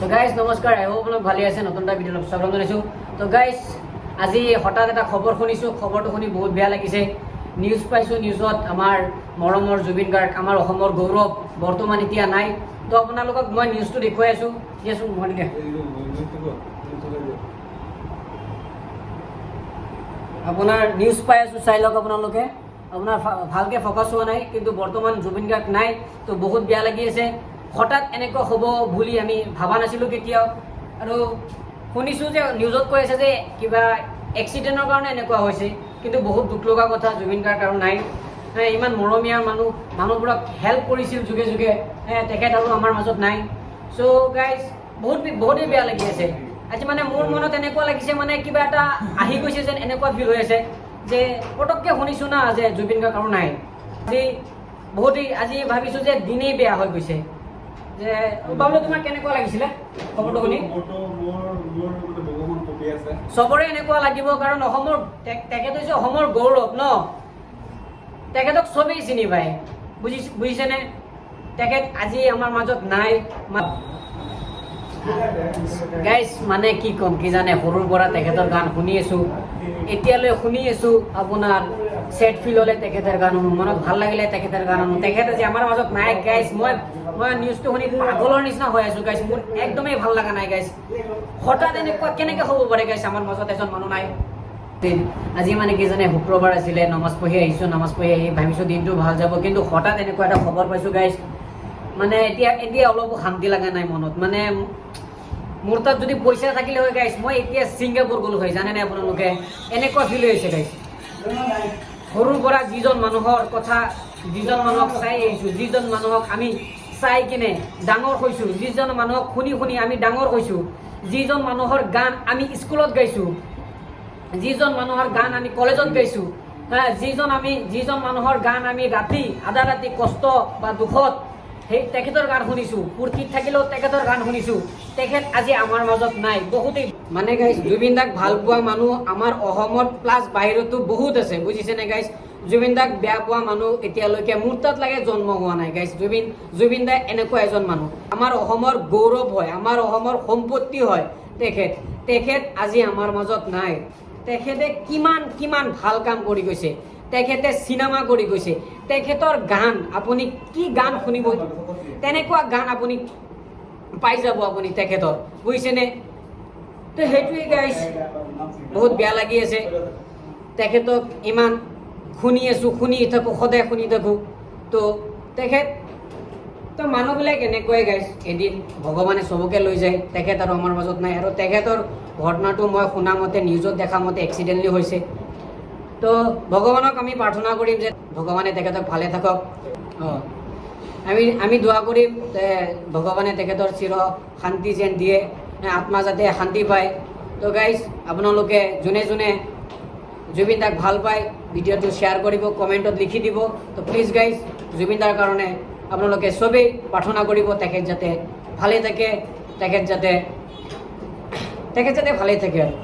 তো গাইজ নমস্কাৰ, আই হোপ আপোনালোক ভালে আছে। নতুন এটা ভিডিঅ'ত স্বাগতম জনাইছোঁ। তো গাইজ আজি হঠাৎ এটা খবৰ শুনিছোঁ, খবৰটো শুনি বহুত বেয়া লাগিছে। নিউজ পাইছোঁ, নিউজত আমাৰ মৰমৰ জুবিন গাৰ্গ, আমাৰ অসমৰ গৌৰৱ বৰ্তমান এতিয়া নাই। তো আপোনালোকক মই নিউজটো দেখুৱাই আছোঁ। দিয়াচোন মই দিয়া আপোনাৰ নিউজ পাই আছোঁ, চাই লওক আপোনালোকে। আপোনাৰ ভালকৈ ফ'কাছ হোৱা নাই, কিন্তু বৰ্তমান জুবিন গাৰ্গ নাই। তো বহুত বেয়া লাগি আছে। হঠাৎ এনেকুৱা হ'ব বুলি আমি ভাবা নাছিলোঁ কেতিয়াও। আৰু শুনিছোঁ যে নিউজত কৈ আছে যে কিবা এক্সিডেণ্টৰ কাৰণে এনেকুৱা হৈছে, কিন্তু বহুত দুখ লগা কথা। জুবিন গাৰ্গ আৰু নাই। ইমান মৰমীয়া মানুহবোৰক হেল্প কৰিছিল যুগে যুগে, তেখেত আৰু আমাৰ মাজত নাই। চ' গাইজ বহুতেই বেয়া লাগি আছে। আজি মানে মোৰ মনত এনেকুৱা লাগিছে, মানে কিবা এটা আহি গৈছে যেন এনেকুৱা ফিল হৈ আছে যে পটককৈ শুনিছোঁ না যে জুবিন গাৰ্গ আৰু নাই। আজি ভাবিছোঁ যে দিনেই বেয়া হৈ গৈছে। যে বাবলু, তোমাৰ কেনেকুৱা লাগিছিলে খবৰটো শুনি? চবৰে এনেকুৱা লাগিব, কাৰণ অসমৰ তেখেত হৈছে অসমৰ গৌৰৱ ন। তেখেতক চবেই চিনি পায়, বুজিছেনে? তেখেত আজি আমাৰ মাজত নাই। গাইজ মানে কি ক'ম, কি জানে, সৰুৰ পৰা তেখেতৰ গান শুনি আছোঁ, এতিয়ালৈ শুনি আছোঁ। আপোনাৰ ছেড ফিল হ'লে তেখেতৰ গান শুনো, মনত ভাল লাগিলে তেখেতৰ গান শুনো। তেখেত আজি আমাৰ মাজত নাই গাইজ। মই নিউজটো শুনি পাগলৰ নিচিনা হৈ আছোঁ গাইজ। মোৰ একদমেই ভাল লগা নাই গাইজ। হঠাৎ এনেকুৱা কেনেকৈ হ'ব পাৰে গাইজ, আমাৰ মাজত এজন মানুহ নাই। আজি মানে কি জানে, শুক্ৰবাৰ আছিলে, নমাজ পঢ়ি আহিছোঁ। নমাজ পঢ়ি আহি ভাবিছোঁ দিনটো ভাল যাব, কিন্তু হঠাৎ এনেকুৱা এটা খবৰ পাইছোঁ গাইজ। মানে এতিয়া অলপো শান্তি লগা নাই মনত। মানে মোৰ তাত যদি পইচা থাকিলে হয় গাইজ, মই এতিয়া ছিংগাপুৰ গ'লো হয়, জানে নাই আপোনালোকে? এনেকুৱা ফিল হৈ আছে গাইজ। সৰুৰ পৰা যিজন মানুহৰ কথা, যিজন মানুহক চাই আহিছোঁ, যিজন মানুহক আমি চাই কিনে ডাঙৰ হৈছোঁ, যিজন মানুহক শুনি শুনি আমি ডাঙৰ হৈছোঁ, যিজন মানুহৰ গান আমি স্কুলত গাইছোঁ, যিজন মানুহৰ গান আমি কলেজত গাইছোঁ, যিজন মানুহৰ গান আমি আধা ৰাতি কষ্ট বা দুখত তেখেতৰ গান শুনিছোঁ, ফূৰ্তিত থাকিলেও তেখেতৰ গান শুনিছোঁ। তেখেত আজি আমাৰ মাজত নাই। বহুতেই মানে গাইজ, জুবিন দাক ভাল পোৱা মানুহ আমাৰ অসমত প্লাছ বাহিৰতো বহুত আছে, বুজিছেনে গাইজ? জুবিন দাক বেয়া পোৱা মানুহ এতিয়ালৈকে মোৰ তাত লাগে জন্ম হোৱা নাই গাইজ। জুবিন দা এনেকুৱা এজন মানুহ, আমাৰ অসমৰ গৌৰৱ হয়, আমাৰ অসমৰ সম্পত্তি হয়। তেখেত আজি আমাৰ মাজত নাই। তেখেতে কিমান ভাল কাম কৰি গৈছে। তেখেতে চিনেমা কৰি গৈছে। তেখেতৰ গান, আপুনি কি গান শুনিব, তেনেকুৱা গান আপুনি পাই যাব আপুনি তেখেতৰ, বুজিছেনে? তো সেইটোৱে গাইজ, বহুত বেয়া লাগি আছে। তেখেতক ইমান শুনি আছোঁ, শুনি থাকোঁ, সদায় শুনি থাকোঁ। তো মানুহবিলাক এনেকুৱাই গাইজ, এদিন ভগৱানে চবকে লৈ যায়। তেখেত আৰু আমাৰ মাজত নাই। আৰু তেখেতৰ ঘটনাটো মই শুনা মতে, নিউজত দেখা মতে এক্সিডেণ্টলি হৈছে। তো ভগৱানক আমি প্ৰাৰ্থনা কৰিম যে ভগৱানে তেখেতক ভালে থাকক। আমি দোৱা কৰিম ভগৱানে তেখেতৰ চিৰ শান্তি যেন দিয়ে, আত্মা যাতে শান্তি পায়। তো গাইজ, আপোনালোকে যোনে যোনে জুবিন দাক ভাল পায়, ভিডিঅ'টো শ্বেয়াৰ কৰিব, কমেণ্টত লিখি দিব। তো প্লিজ গাইজ, জুবিন দাৰ কাৰণে আপোনালোকে চবেই প্ৰাৰ্থনা কৰিব, তেখেত যাতে ভালে থাকে, তেখেত যাতে ভালে থাকে আৰু